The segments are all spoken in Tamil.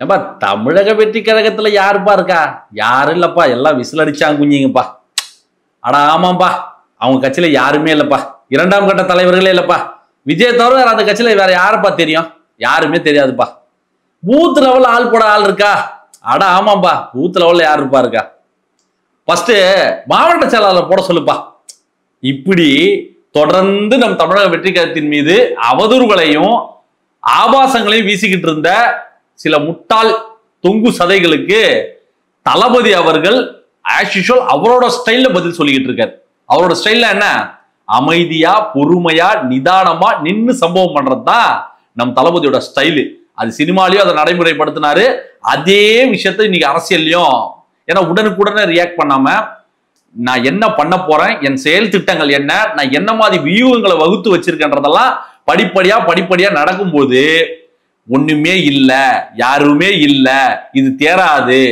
ஏப்பா தமிழக வெற்றி கழகத்துல யாருப்பா இருக்கா? யாரும் இல்லப்பா, எல்லாம் விசில் அடிச்சாங்க குஞ்சிங்கப்பா. அடா ஆமாப்பா, அவங்க கட்சியில யாருமே இல்லப்பா, இரண்டாம் கட்ட தலைவர்களே இல்லப்பா. விஜய் தவிர வேற அந்த கட்சியில வேற யாருப்பா தெரியும்? யாருமே தெரியாதுப்பா. பூத் லெவல்ல ஆள் போட ஆள் இருக்கா? அடா ஆமாப்பா, பூத் லெவல்ல யாரு இருப்பா இருக்கா? ஃபர்ஸ்ட் மாவட்ட செயலாளர் போட சொல்லுப்பா. இப்படி தொடர்ந்து நம் தமிழக வெற்றி கழகத்தின் மீது அவதூறுகளையும் ஆபாசங்களையும் வீசிக்கிட்டு இருந்த சில முட்டாள் தொங்கு சதைகளுக்கு தளபதி அவர்கள் ஆஸ் யூசுவல் அவரோட ஸ்டைல்ல பதில் சொல்லிக்கிட்டு இருக்காரு. அவரோட ஸ்டைல்ல என்ன? அமைதியா பொறுமையா நிதானமா நின்னு சம்பவம் பண்றதுதான் நம் தளபதியோட ஸ்டைலு. அது சினிமாலயும் அதை நடைமுறைப்படுத்தினாரு. அதே விஷயத்த இன்னைக்கு அரசியல்லையும், ஏன்னா உடனுக்குடனே ரியாக்ட் பண்ணாம நான் என்ன பண்ண போறேன், என் செயல் திட்டங்கள் என்ன, நான் என்ன மாதிரி வியூகங்களை வகுத்து வச்சிருக்கேன்றதெல்லாம் படிப்படியா நடக்கும்போது ஒண்ணுமே இல்ல, யாருமே இல்ல, இது தேராது,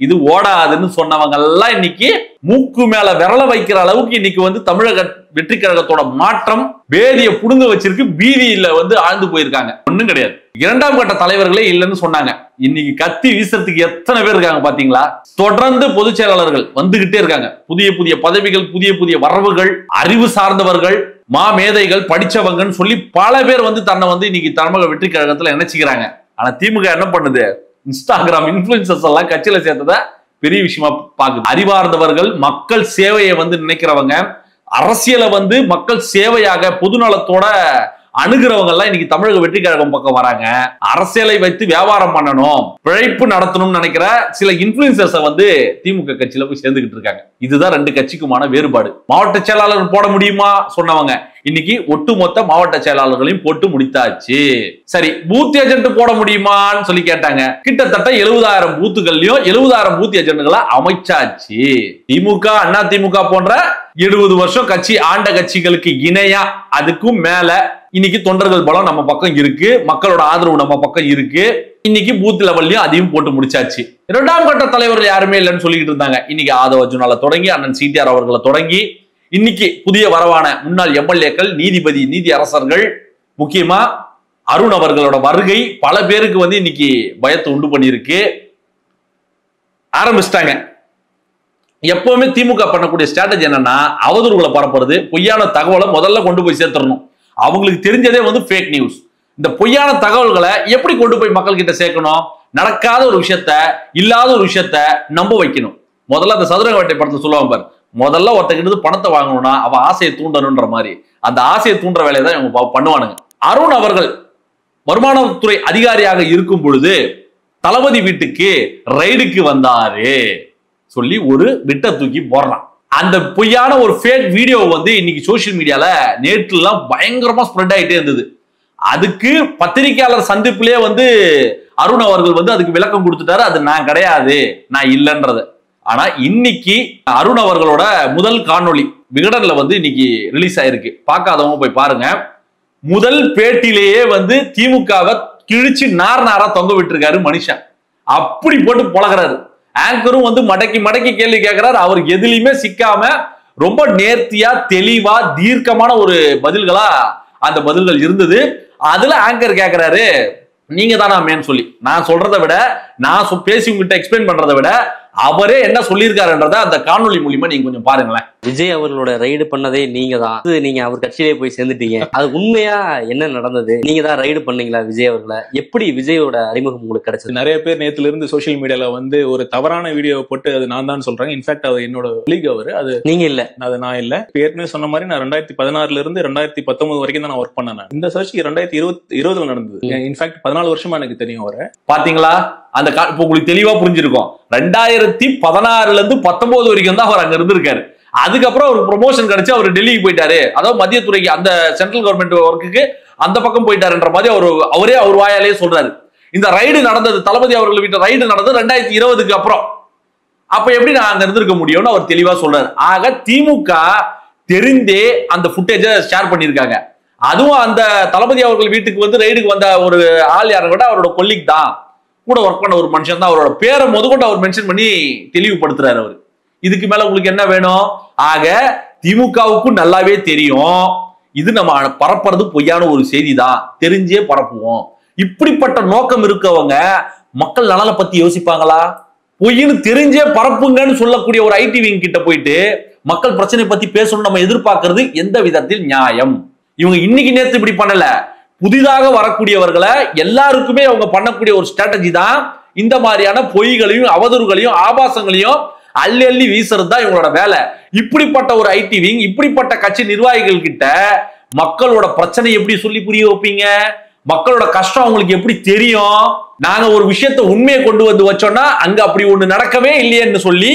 இது ஓடாதுன்னு சொன்னவங்க எல்லாம் இன்னைக்கு மூக்கு மேல விரல வைக்கிற அளவுக்கு இன்னைக்கு வந்து தமிழக வெற்றி கழகத்தோட மாற்றம் பேதியை புடுங்க வச்சிருக்கு. பீதியில வந்து ஆழ்ந்து போயிருக்காங்க. ஒண்ணும் கிடையாது. இரண்டாம் கட்ட தலைவர்களே இல்லைன்னு சொன்னாங்க. இன்னைக்கு கத்தி வீசுறதுக்கு எத்தனை பேர் இருக்காங்க பாத்தீங்களா? தொடர்ந்து பொதுச் செயலாளர்கள் வந்துகிட்டே இருக்காங்க. புதிய புதிய பதவிகள், புதிய புதிய வரவுகள், அறிவு சார்ந்தவர்கள், மேதைகள், படிச்சவங்கன்னு சொல்லி பல பேர் வந்து தன்னை வந்து இன்னைக்கு தமிழக வெற்றி கழகத்துல நினைச்சுக்கிறாங்க. ஆனா திமுக என்ன பண்ணுது? இன்ஸ்டாகிராம் இன்ஃபுளுசர்ஸ் எல்லாம் கட்சியில சேர்த்தத பெரிய விஷயமா பாக்குது. அறிவார்ந்தவர்கள், மக்கள் சேவையை வந்து நினைக்கிறவங்க, அரசியலை வந்து மக்கள் சேவையாக பொதுநலத்தோட அணுகிறவங்க எல்லாம் இன்னைக்கு தமிழக வெற்றி கழகம் பக்கம் வராங்க. அரசியலை வைத்து வியாபாரம் பண்ணணும், பிழைப்பு நடத்தணும்னு நினைக்கிற சில இன்ஃபுளுசர்ஸை வந்து திமுக கட்சியில போய் சேர்ந்துகிட்டு இருக்காங்க. இதுதான் ரெண்டு கட்சிக்குமான வேறுபாடு. மாவட்ட செயலாளர் போட முடியுமா சொன்னவங்க இன்னைக்கு ஒட்டுமொத்த மாவட்ட செயலாளர்களையும் போட்டு முடித்தாச்சு. சரி, பூத் ஏஜென்ட் போட முடியுமான்னு சொல்லி கேட்டாங்க. கிட்டத்தட்ட 70,000 பூத்துகள்லயும் 70,000 பூத் ஏஜென்ட்களை அமைச்சாச்சு. திமுக, அண்ணா திமுக போன்ற 70 வருஷம் கட்சி ஆண்ட கட்சிகளுக்கு இணையா அதுக்கும் மேல இன்னைக்கு தொண்டர்கள் பலம் நம்ம பக்கம் இருக்கு, மக்களோட ஆதரவு நம்ம பக்கம் இருக்கு. இன்னைக்கு பூத் லெவல்லையும் அதையும் போட்டு முடிச்சாச்சு. இரண்டாம் கட்ட தலைவர்கள் யாருமே இல்லைன்னு சொல்லிட்டு இருந்தாங்க. இன்னைக்கு ஆதவ அர்ஜுனால தொடங்கி அண்ணன் சிடிஆர் அவர்களை தொடங்கி இன்னைக்கு புதிய வரவான முன்னாள் எம்எல்ஏக்கள், நீதிபதி, நீதி அரசர்கள், முக்கியமா அருண் அவர்களோட வருகை பல பேருக்கு வந்து இன்னைக்கு பயத்தை உண்டு பண்ணியிருக்கு. ஆரம்பிச்சிட்டாங்க. எப்பவுமே திமுக பண்ணக்கூடிய ஸ்ட்ராட்டஜி என்னன்னா, அவதூறுகளை பரப்புறது, பொய்யான தகவலை முதல்ல கொண்டு போய் சேர்த்துடணும். அவங்களுக்கு தெரிஞ்சதே வந்து ஃபேக் நியூஸ். இந்த பொய்யான தகவல்களை எப்படி கொண்டு போய் மக்கள் கிட்ட சேர்க்கணும்? நடக்காத ஒரு விஷயத்த, இல்லாத ஒரு விஷயத்த நம்ப வைக்கணும். முதல்ல அந்த சதுரங்க வேட்டை படத்தை சொல்லுவாங்க பாரு, முதல்ல ஒருத்தக்கிட்ட பணத்தை வாங்கணும்னா அவன் ஆசையை தூண்டணும்ன்ற மாதிரி அந்த ஆசையை தூண்டுற வேலையை தான் இவங்க பண்ணுவானுங்க. அருண் அவர்கள் வருமானத்துறை அதிகாரியாக இருக்கும் பொழுது தளபதி வீட்டுக்கு ரைடுக்கு வந்தாரு சொல்லி ஒரு விட்ட தூக்கி போடுறான். அந்த பொய்யான ஒரு ஃபேக் வீடியோ வந்து இன்னைக்கு சோசியல் மீடியால நேற்று எல்லாம் பயங்கரமா ஸ்ப்ரெட் ஆயிட்டே இருந்தது. அதுக்கு பத்திரிகையாளர் சந்திப்பிலே வந்து அருண் அவர்கள் வந்து அதுக்கு விளக்கம் கொடுத்துட்டாரு. அது நான் கிடையாது, நான் இல்லைன்றது. ஆனா இன்னைக்கு அருண் அவர்களோட முதல் காணொளி விகடன்ல வந்து இன்னைக்கு ரிலீஸ் ஆயிருக்கு. பார்க்காதவங்க போய் பாருங்க. முதல் பேட்டிலேயே வந்து திமுகவை கிழிச்சு நாரா தொங்க விட்டுருக்காரு மனுஷன். அப்படி போட்டு பழகிறாரு. ஆங்கரும் வந்து மடக்கி மடக்கி கேள்வி கேட்கிறாரு. அவர் எதுலையுமே சிக்காம ரொம்ப நேர்த்தியா தெளிவா தீர்க்கமான ஒரு பதில்களா அந்த பதில்கள் இருந்தது. அதுல ஆங்கர் கேட்கிறாரு, நீங்க தானா மேன் சொல்லி. நான் சொல்றதை விட, நான் பேசி உங்ககிட்ட எக்ஸ்பிளைன் பண்றதை விட அவரே என்ன சொல்லியிருக்காருன்றத அந்த காணொலி மூலியமா நீங்க கொஞ்சம் பாருங்களேன். விஜய் அவர்களோட ரைடு பண்ணதே நீங்க தான். நீங்க அவர் கட்சியிலே போய் சேர்ந்துட்டீங்க. அது உண்மையா என்ன நடந்தது? நீங்க தான் ரைடு பண்ணீங்களா விஜய் அவர்களை? எப்படி விஜயோட அறிமுகம் உங்களுக்கு கிடைச்சது? நிறைய பேர் நேத்துல இருந்து சோசியல் மீடியால வந்து ஒரு தவறான வீடியோ போட்டு அது நான் தான் சொல்றாங்க. இன்ஃபேக்ட் அது என்னோட லீக், அவரு அது நீங்க இல்ல, அது நான் இல்ல. ஏற்கனவே சொன்ன மாதிரி நான் 2016 இருந்து 2019 வரைக்கும் தான் நான் ஒர்க் பண்ணேன். இந்த சர்ச் 2020 நடந்தது. இன்ஃபேக்ட் 14 வருஷமா எனக்கு தெரியும் அவரை. பாத்தீங்களா? அந்த உங்களுக்கு தெளிவா புரிஞ்சிருக்கும். 2016 இருந்து 19 வரைக்கும் தான் அவர் அங்க இருந்திருக்காரு. அதுக்கப்புறம் ஒரு ப்ரொமோஷன் கிடைச்சு அவர் டெல்லிக்கு போயிட்டாரு. அதாவது மத்திய துறைக்கு, அந்த சென்ட்ரல் கவர்மெண்ட் ஒர்க்குக்கு அந்த பக்கம் போயிட்டாருன்ற மாதிரி அவரே அவர் வாயாலேயே சொல்றாரு. இந்த ரைடு நடந்தது, தளபதி அவர்கள் வீட்டு ரைடு நடந்தது 2020க்கு அப்புறம். அப்ப எப்படி நான் அங்க இருந்திருக்க முடியும்னு அவர் தெளிவா சொல்றாரு. ஆக திமுக தெரிந்தே அந்த ஃபுட்டேஜை ஷேர் பண்ணியிருக்காங்க. அதுவும் அந்த தளபதி அவர்கள் வீட்டுக்கு வந்து ரைடுக்கு வந்த ஒரு ஆள் யாரை விட அவரோட கொல்லிக் தான், கூட ஒர்க் பண்ண ஒரு மனுஷன் தான். அவரோட பேரை முதற்கொண்டு அவர் மென்ஷன் பண்ணி தெளிவுபடுத்துறாரு அவர். இதுக்கு மேல உங்களுக்கு என்ன வேணும்? ஆக திமுகவுக்கும் நல்லாவே தெரியும் இது நம்ம பரப்புறது பொய்யான ஒரு செய்தி தான், தெரிஞ்சே பரப்புவோம். இப்படிப்பட்ட நோக்கம் இருக்கவங்க மக்கள் நலனை பத்தி யோசிப்பாங்களா? பொய்ன்னு தெரிஞ்சே பரப்புங்கன்னு சொல்லக்கூடிய ஒரு ஐடி விங் கிட்ட போயிட்டு மக்கள் பிரச்சனை பத்தி பேசணும் நம்ம எதிர்பார்க்கிறது எந்த விதத்தில் நியாயம்? இவங்க இன்னைக்கு நேத்து இப்படி பண்ணல, புதிதாக வரக்கூடியவர்களை எல்லாருக்குமே அவங்க பண்ணக்கூடிய ஒரு ஸ்ட்ராட்டஜி தான் இந்த மாதிரியான பொய்களையும் அவதூறுகளையும் ஆபாசங்களையும் அள்ளி அள்ளி வீசுறது தான் இவங்களோட வேலை. இப்படிப்பட்ட ஒரு ஐடி விங், இப்படிப்பட்ட கட்சி நிர்வாகிகள் கிட்ட மக்களோட பிரச்சனை எப்படி சொல்லி புரிய வைப்பீங்க? மக்களோட கஷ்டம் அவங்களுக்கு எப்படி தெரியும்? நாங்க ஒரு விஷயத்த உண்மையை கொண்டு வந்து வச்சோம்னா அங்க அப்படி ஒண்ணு நடக்கவே இல்லையேன்னு சொல்லி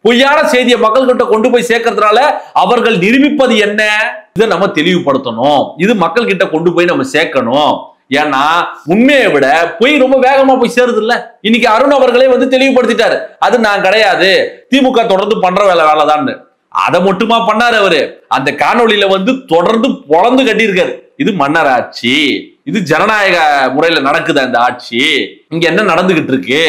பொய்யான செய்தியை மக்கள் கிட்ட கொண்டு போய் சேர்க்கறதுனால அவர்கள் நிரூபிப்பது என்ன? இதை நம்ம தெளிவுபடுத்தணும். இது மக்கள் கிட்ட கொண்டு போய் நம்ம சேர்க்கணும். ஏன்னா உண்மையை விட பொய் ரொம்ப வேகமா போய் சேருது இல்ல. இன்னைக்கு அருண் அவர்களே வந்து தெளிவுபடுத்திட்டாரு, அது நான் கிடையாது, திமுக தொடர்ந்து பண்ற வேலைதான். அதை மட்டுமா பண்ணாரு அவரு? அந்த காணொலியில வந்து தொடர்ந்து பொழந்து கட்டியிருக்காரு. இது மன்னர் ஆட்சி, இது ஜனநாயக முறையில நடக்குது அந்த ஆட்சி, இங்க என்ன நடந்துகிட்டு இருக்கு,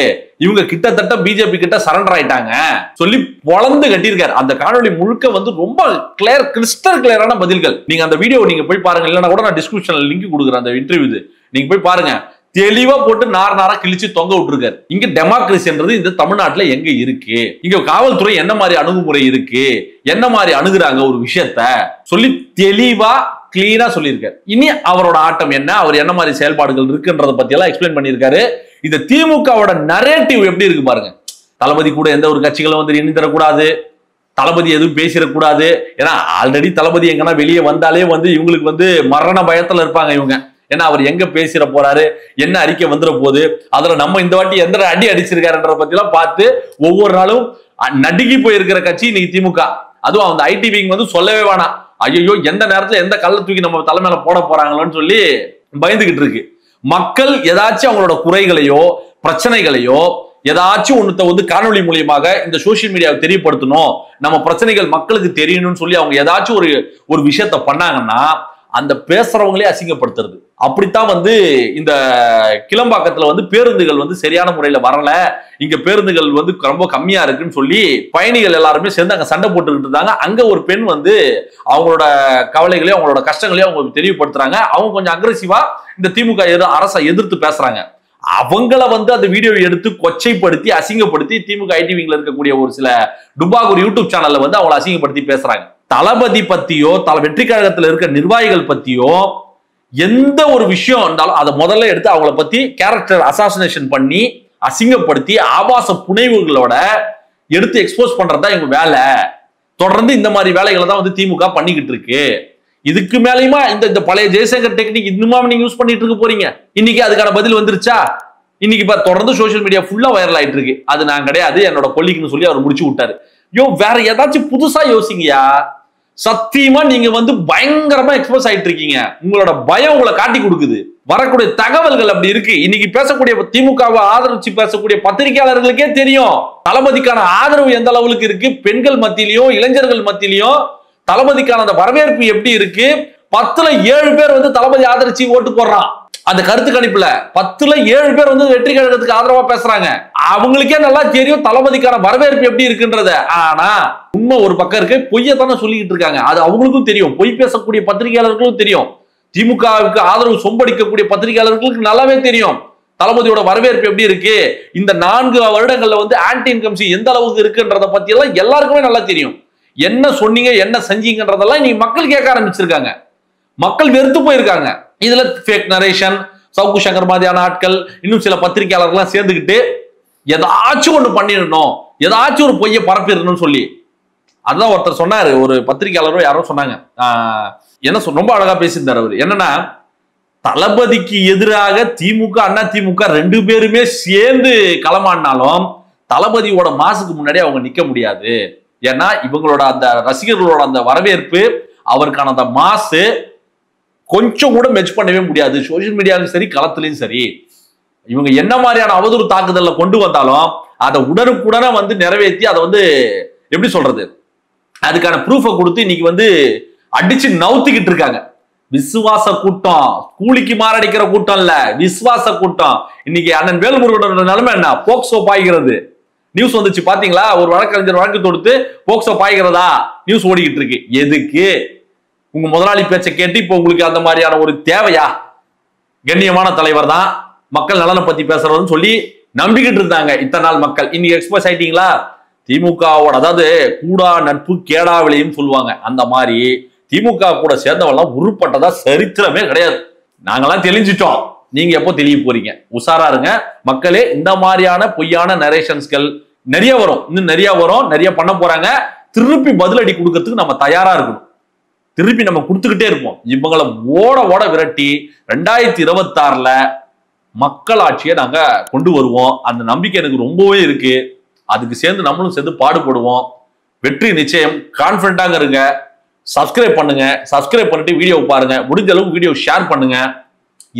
இவங்க கிட்டத்தட்ட பிஜேபி கிட்ட சரண்டர் ஆயிட்டாங்க சொல்லி பொழந்து கட்டியிருக்காரு. அந்த காணொலி முழுக்க வந்து ரொம்ப கிளியர், கிறிஸ்டல் கிளியரான பதில்கள். நீங்க அந்த வீடியோ நீங்க போய் பாருங்க, இல்லைன்னா கூட நான் டிஸ்கிரிப்ஷன்ல லிங்க் கொடுக்குறேன் அந்த இன்டர்வியூ, நீங்க போய் பாருங்க. தெளிவா போட்டு நாரா கிழிச்சு தொங்க விட்டுருக்காரு. இங்க டெமோக்ரஸின்றது இந்த தமிழ்நாட்டுல எங்க இருக்கு, இங்க காவல்துறை என்ன மாதிரி அணுகுமுறை இருக்கு, என்ன மாதிரி அணுகுறாங்க ஒரு விஷயத்த சொல்லி தெளிவா கிளீனா சொல்லியிருக்காரு. இனி அவரோட ஆட்டம் என்ன, அவர் என்ன மாதிரி செயல்பாடுகள் இருக்குன்றத பத்தி எல்லாம் எக்ஸ்பிளைன் பண்ணியிருக்காரு. இந்த திமுகவோட நரேட்டிவ் எப்படி இருக்கு பாருங்க. தளபதி கூட எந்த ஒரு கட்சிகளும் வந்து எண்ணி தரக்கூடாது, தளபதி எதுவும் பேசிடக்கூடாது. ஏன்னா ஆல்ரெடி தளபதி எங்கன்னா வெளியே வந்தாலே வந்து இவங்களுக்கு வந்து மரண பயத்துல இருப்பாங்க இவங்க. ஏன்னா அவர் எங்க பேசிட போறாரு, என்ன அறிக்கை வந்துட போகுது, அதுல நம்ம இந்த வாட்டி எந்த அடி அடிச்சிருக்காருன்ற பத்தி எல்லாம் பார்த்து ஒவ்வொரு நாளும் நடுங்கி போயிருக்கிற கட்சி இன்னைக்கு திமுக. அதுவும் அந்த ஐடி விங் வந்து சொல்லவே வேணாம். ஐயோ எந்த நேரத்துல எந்த கல்ல தூக்கி நம்ம தலைமையில போட போறாங்களோன்னு சொல்லி பயந்துகிட்டு இருக்கு. மக்கள் ஏதாச்சும் அவங்களோட குறைகளையோ பிரச்சனைகளையோ ஏதாச்சும் ஒண்ணுத்த வந்து காணொலி மூலியமாக இந்த சோசியல் மீடியாவை தெரியப்படுத்தணும், நம்ம பிரச்சனைகள் மக்களுக்கு தெரியணும்னு சொல்லி அவங்க ஏதாச்சும் ஒரு விஷயத்த பண்ணாங்கன்னா அந்த பேசுறவங்களே அசிங்கப்படுத்துறது. அப்படித்தான் வந்து இந்த கிளம்பாக்கத்துல வந்து பேருந்துகள் வந்து சரியான முறையில வரல, இங்க பேருந்துகள் வந்து ரொம்ப கம்மியா இருக்குன்னு சொல்லி பயணிகள் எல்லாருமே சேர்ந்து அங்க சண்டை போட்டுக்கிட்டு இருந்தாங்க. அங்க ஒரு பெண் வந்து அவங்களோட கவலைகளையும் அவங்களோட கஷ்டங்களையும் அவங்க தெளிவுபடுத்துறாங்க. அவங்க கொஞ்சம் அக்ரெசிவா இந்த திமுக அரசை எதிர்த்து பேசுறாங்க. அவங்கள வந்து அந்த வீடியோ எடுத்து கொச்சைப்படுத்தி அசிங்கப்படுத்தி திமுக ஐடி விங்ல இருக்கக்கூடிய ஒரு சில டுபாகூர் யூடியூப் சேனல்ல வந்து அவங்களை அசிங்கப்படுத்தி பேசுறாங்க. தளபதி பத்தியோ வெற்றி கழகத்தில் இருக்க நிர்வாகிகள் பத்தியோ எந்த ஒரு விஷயம் இருந்தாலும் அதை முதல்ல எடுத்து அவங்கள பத்தி கேரக்டர் அசாசினேஷன் பண்ணி அசிங்கப்படுத்தி ஆபாச புனைவுகளோட எடுத்து எக்ஸ்போஸ் பண்றதுதான் இவங்க வேலை. தொடர்ந்து இந்த மாதிரி வேலைகளை தான் வந்து திமுக பண்ணிக்கிட்டு இருக்கு. இதுக்கு மேலேயுமா இந்த பழைய ஜெய்சங்கர் டெக்னிக் இன்னுமா நீங்க யூஸ் பண்ணிட்டு இருக்க போறீங்க? இன்னைக்கு அதுக்கான பதில் வந்துருச்சா? இன்னைக்கு தொடர்ந்து சோசியல் மீடியா ஃபுல்லா வைரல் ஆயிட்டு இருக்கு. அது நான் கிடையாது, என்னோட கொல்லிக்குன்னு சொல்லி அவர் முடிச்சு விட்டாரு. வேற ஏதாச்சும் புதுசா யோசிங்கயா. சத்தியமா நீங்க வந்து பயங்கரமா எக்ஸ்போஸ் ஆயிட்டு இருக்கீங்க. உங்களோட பயம் உங்களை காட்டி கொடுக்குது. வரக்கூடிய தகவல்கள் அப்படி இருக்கு. இன்னைக்கு பேசக்கூடிய திமுகவை ஆதரிச்சு பேசக்கூடிய பத்திரிகையாளர்களுக்கே தெரியும் தளபதிக்கான ஆதரவு எந்த அளவுக்கு இருக்கு. பெண்கள் மத்தியிலையும் இளைஞர்கள் மத்தியிலையும் தளபதிக்கான அந்த வரவேற்பு எப்படி இருக்கு. 10ல 7 பேர் வந்து தளபதி ஆதரிச்சு ஓட்டு போடுறான். அந்த கருத்து கணிப்புல 10ல 7 பேர் வந்து வெற்றி கழகத்துக்கு ஆதரவா பேசுறாங்க. அவங்களுக்கே நல்லா தெரியும் தளபதிக்கான வரவேற்பு எப்படி இருக்குன்றத. ஆனா உண்மை ஒரு பக்கம் இருக்கு, பொய்யத்தானே சொல்லிக்கிட்டு இருக்காங்க. அது அவங்களுக்கும் தெரியும், பொய் பேசக்கூடிய பத்திரிகையாளர்களுக்கும் தெரியும், திமுகவுக்கு ஆதரவு சொம்படிக்கக்கூடிய பத்திரிகையாளர்களுக்கு நல்லாவே தெரியும் தளபதியோட வரவேற்பு எப்படி இருக்கு. இந்த 4 வருடங்கள்ல வந்து ஆன்டி இன்கம்சி எந்த அளவுக்கு இருக்குன்றத பத்தி எல்லாம் எல்லாருக்குமே நல்லா தெரியும். என்ன சொன்னீங்க என்ன செஞ்சீங்கன்றதெல்லாம் நீங்க மக்கள் கேட்க ஆரம்பிச்சிருக்காங்க. மக்கள் வெறுத்து போயிருக்காங்க. இதுல ஃபேக் நரேஷன், சவுக்கு சங்கர் மாதிரியான ஆட்கள், இன்னும் சில பத்திரிகையாளர்கள்லாம் சேர்ந்துக்கிட்டு ஏதாச்சும் ஒண்ணு பண்ணிடணும், ஏதாச்சும் ஒரு பொய்யை பரப்பிடணும்னு சொல்லி. அதுதான் ஒருத்தர் சொன்னாரு, ஒரு பத்திரிகையாளரோ யாரோ சொன்னாங்க, என்ன ரொம்ப அழகா பேசியிருந்தார் அவர். என்னன்னா, தளபதிக்கு எதிராக திமுக அண்ணா திமுக 2 பேருமே சேர்ந்து களமாடினாலும் தளபதியோட மாசுக்கு முன்னாடி அவங்க நிக்க முடியாது. ஏன்னா இவங்களோட அந்த ரசிகர்களோட அந்த வரவேற்பு, அவருக்கான அந்த மாசு கொஞ்சம் கூட மெச் பண்ணவே முடியாது. சோசியல் மீடியாவும் சரி களத்திலையும் சரி. இவங்க என்ன மாதிரியான அவதூறு தாக்குதல்ல கொண்டு வந்தாலும் அதை உடனுக்குடனே வந்து நிறைவேற்றி அதை வந்து எப்படி சொல்றது, அதுக்கான ப்ரூஃபை கொடுத்து இன்னைக்கு வந்து அடிச்சு நவுத்திக்கிட்டு இருக்காங்க. விசுவாச கூட்டம், கூலிக்கு மாரடிக்கிற கூட்டம் இல்ல, விசுவாச கூட்டம். இன்னைக்கு அண்ணன் வேல்முருகனோட நிலைமை என்ன, போக்சோ பாய்கிறது நியூஸ் வந்துச்சு பாத்தீங்களா? ஒரு வழக்கறிஞர் வழக்கு தொடுத்து போக்சோ பாய்கிறதா நியூஸ் ஓடிக்கிட்டு இருக்கு. எதுக்கு? உங்க முதலாளி பேச்சை கேட்டு இப்ப உங்களுக்கு அந்த மாதிரியான ஒரு தேவையா? கண்ணியமான தலைவர் தான், மக்கள் நலனை பத்தி பேசுறதுன்னு சொல்லி நம்பிக்கிட்டு இருந்தாங்க இத்தனை நாள் மக்கள். இன்னைக்கு எக்ஸ்போஸ் ஆயிட்டீங்களா? திமுகவோட, அதாவது கூடா நட்பு கேடா விளையும் சொல்லுவாங்க, அந்த மாதிரி திமுக கூட சேர்ந்தவெல்லாம் உருப்பட்டதா சரித்திரமே கிடையாது. நாங்கெல்லாம் தெளிஞ்சிட்டோம், நீங்க எப்போ தெளிய போறீங்க? உஷாரா இருங்க மக்களே. இந்த மாதிரியான பொய்யான நரேஷன்ஸ்கள் நிறைய வரும், இன்னும் நிறைய வரும், நிறைய பண்ண போறாங்க. திருப்பி பதிலடி கொடுக்கறதுக்கு நம்ம தயாரா இருக்கணும். திருப்பி நம்ம கொடுத்துக்கிட்டே இருப்போம். இவங்களை ஓட ஓட விரட்டி 2026ல மக்கள் ஆட்சியை நாங்க கொண்டு வருவோம். அந்த நம்பிக்கை எனக்கு ரொம்பவே இருக்கு. அதுக்கு சேர்ந்து நம்மளும் சேர்ந்து பாடுபடுவோம். வெற்றி நிச்சயம். கான்பிடண்டாக இருங்க. சப்ஸ்கிரைப் பண்ணுங்க. சப்ஸ்கிரைப் பண்ணிட்டு வீடியோ பாருங்க. முடிஞ்ச அளவுக்கு வீடியோ ஷேர் பண்ணுங்க.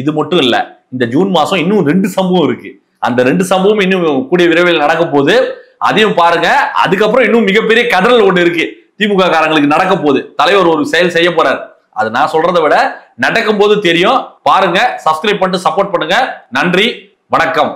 இது மட்டும் இல்ல, இந்த ஜூன் மாசம் இன்னும் 2 சம்பவம் இருக்கு. அந்த 2 சம்பவம் இன்னும் கூடிய விரைவில் நடக்க போகுது. அதையும் பாருங்க. அதுக்கப்புறம் இன்னும் மிகப்பெரிய கதறல் ஒண்ணு இருக்கு, திமுக காரங்களுக்கு நடக்க போகுது. தலைவர் ஒரு செயல் செய்ய போறாரு. அது நான் சொல்றதை விட நடக்கும் போது தெரியும். பாருங்க, சப்ஸ்கிரைப் பண்ணிட்டு சப்போர்ட் பண்ணுங்க. நன்றி, வணக்கம்.